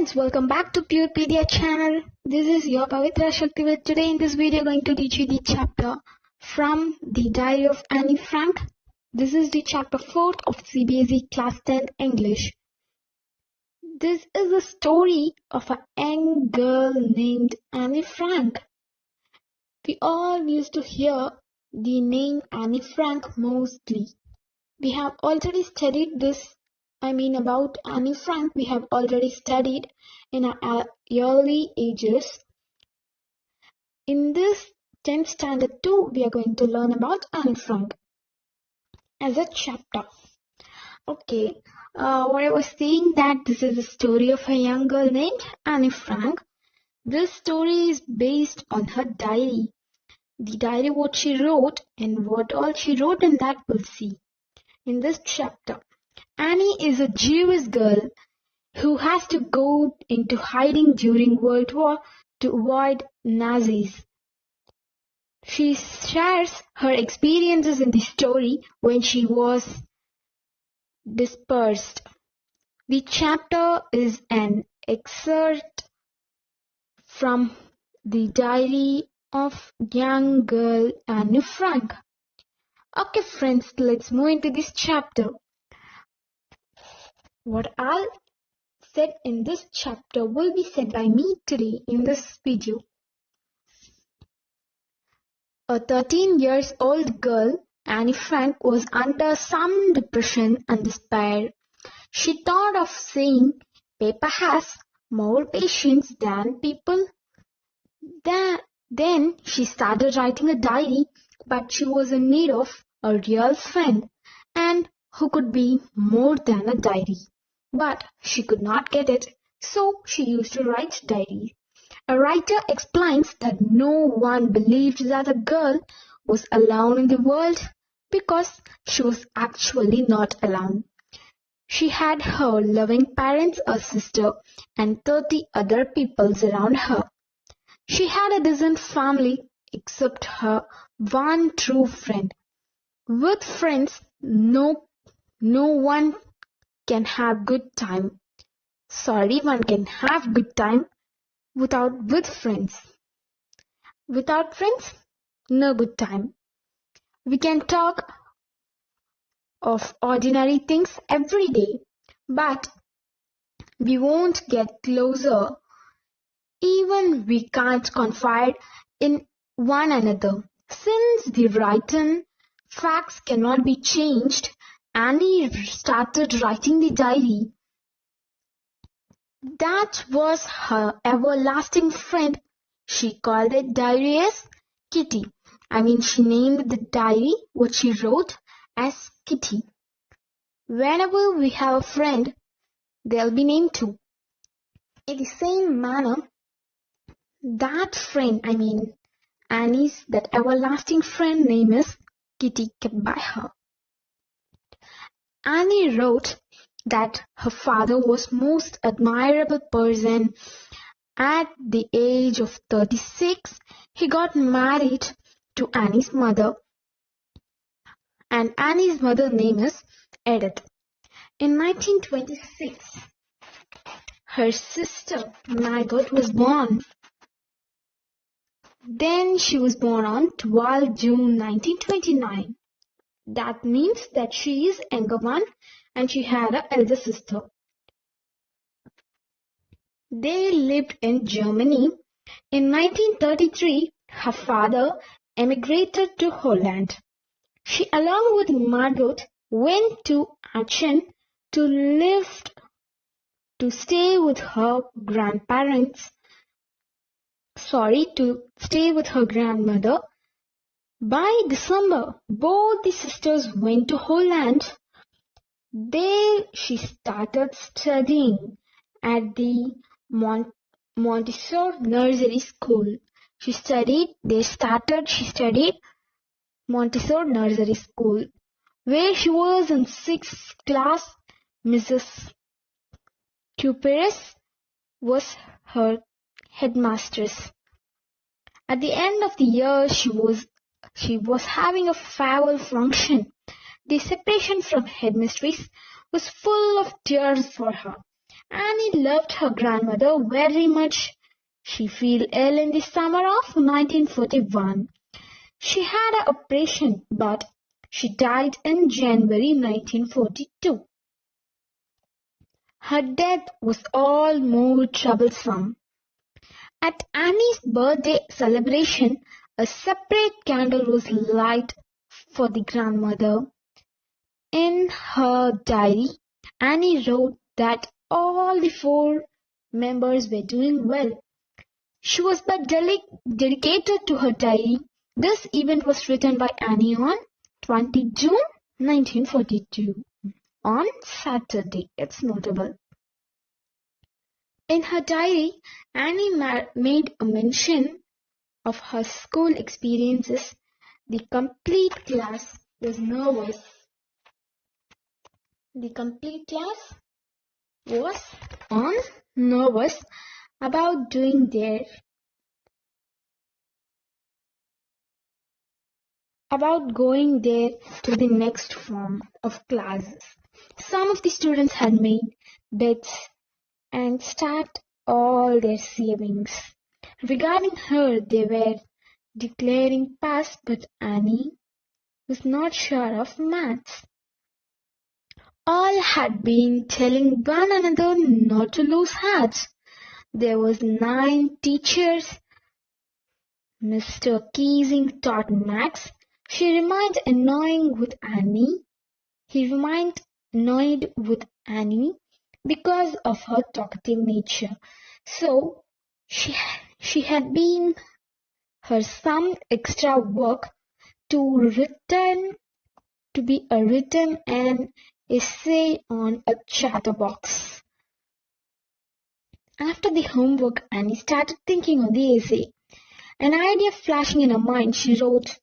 friends, welcome back to Purepedia channel. This is your Pavitra Shaktivat. Today in this video, I'm going to teach you the chapter from the Diary of Annie Frank. This is the chapter 4 of Cbse class 10 English. This is the story of a young girl named Annie Frank. We all used to hear the name Annie Frank mostly. We have already studied about Annie Frank, we have already studied in our early ages. In this 10th standard 2, we are going to learn about Annie Frank as a chapter. Okay, what I was saying that this is the story of a young girl named Annie Frank. This story is based on her diary. The diary what she wrote and what all she wrote, and that we'll see in this chapter. Annie is a Jewish girl who has to go into hiding during World War to avoid Nazis. She shares her experiences in the story when she was dispersed. The chapter is an excerpt from the diary of young girl Annie Frank. Okay friends, let's move into this chapter. What I'll said in this chapter will be said by me today in this video. A 13-year-old girl, Annie Frank, was under some depression and despair. She thought of saying, "Paper has more patience than people." Then she started writing a diary, but she was in need of a real friend, and who could be more than a diary. But she could not get it, so she used to write diaries. A writer explains that no one believed that a girl was alone in the world because she was actually not alone. She had her loving parents, a sister, and 30 other people around her. She had a decent family except her one true friend. With friends, no one can have good time. One can have good time with friends. Without friends, no good time. We can talk of ordinary things every day, but we won't get closer. Even we can't confide in one another. Since the written facts cannot be changed, Annie started writing the diary. That was her everlasting friend. She called it diary as Kitty. She named the diary what she wrote as Kitty. Whenever we have a friend, they'll be named too. In the same manner, that friend, Annie's that everlasting friend name is Kitty, kept by her. Annie wrote that her father was most admirable person. At the age of 36, he got married to Annie's mother, and Annie's mother name is Edith. In 1926, her sister Margot was born. Then she was born on 12 June 1929. That means that she is younger one and she had an elder sister. They lived in Germany. In 1933, her father emigrated to Holland. She, along with Margot, went to Aachen to stay with her grandmother. By December, both the sisters went to Holland. There she started studying at the Montessori Nursery School. She studied Montessori Nursery School, where she was in 6th class. Mrs. Cbse was her headmistress. At the end of the year, she was having a farewell function. The separation from headmistress was full of tears for her. Annie loved her grandmother very much. She fell ill in the summer of 1941. She had an operation, but she died in January 1942. Her death was all more troublesome. At Annie's birthday celebration, a separate candle was lit for the grandmother. In her diary, Annie wrote that all the four members were doing well. She was but dedicated to her diary. This event was written by Annie on 20 June 1942, on Saturday. It's notable. In her diary, Annie made a mention of her school experiences. The complete class was nervous. The complete class was on nervous about going there to the next form of classes. Some of the students had made bets and stacked all their savings. Regarding her, they were declaring pass, but Annie was not sure of maths. All had been telling one another not to lose hearts. There was 9 teachers. Mr. Keesing taught maths. She remained annoying with Annie. He remained annoyed with Annie because of her talkative nature. So she had been her some extra work to be written an essay on a chatterbox. After the homework, Annie started thinking on the essay. An idea flashing in her mind, she wrote,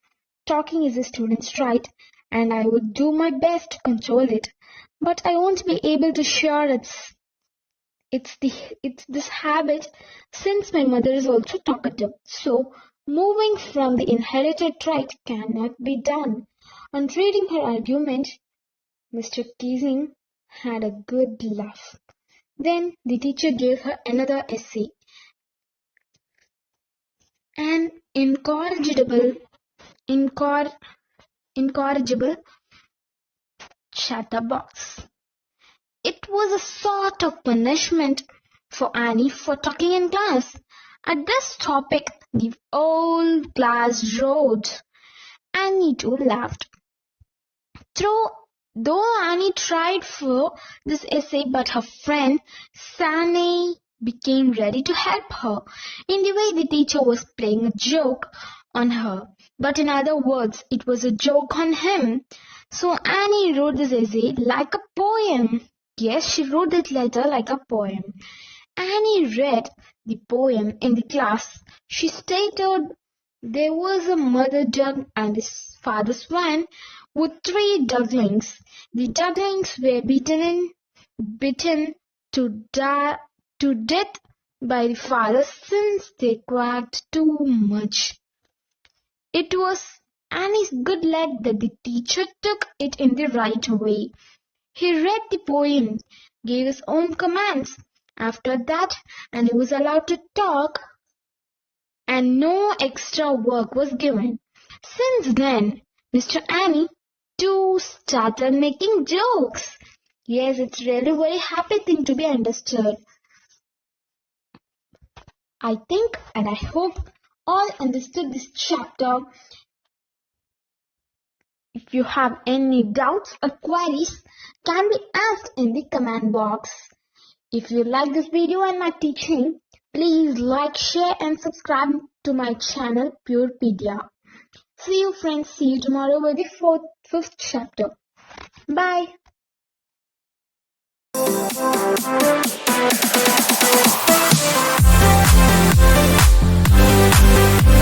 "Talking is a student's right, and I would do my best to control it, but I won't be able to share it's this habit since my mother is also talkative. So moving from the inherited trait cannot be done." On reading her argument, Mr. Keesing had a good laugh. Then the teacher gave her another essay, an incorrigible chatterbox. It was a sort of punishment for Annie for talking in class. At this topic, the whole class roared. Annie too laughed. Though Annie tried for this essay, but her friend Sani became ready to help her. In the way, the teacher was playing a joke on her, but in other words, it was a joke on him. So Annie wrote this essay like a poem. Yes, she wrote that letter like a poem. Annie read the poem in the class. She stated there was a mother duck and a father swan with 3 ducklings. The ducklings were bitten to death by the father since they quacked too much. It was Annie's good luck that the teacher took it in the right way. He read the poem, gave his own commands. After that, Annie was allowed to talk, and no extra work was given. Since then, Mr. Annie too started making jokes. Yes, it's really a very happy thing to be understood. I think and I hope all understood this chapter. If you have any doubts or queries, can be asked in the comment box. If you like this video and my teaching, please like, share and subscribe to my channel Purepedia. See you friends, see you tomorrow with the 5th chapter. Bye.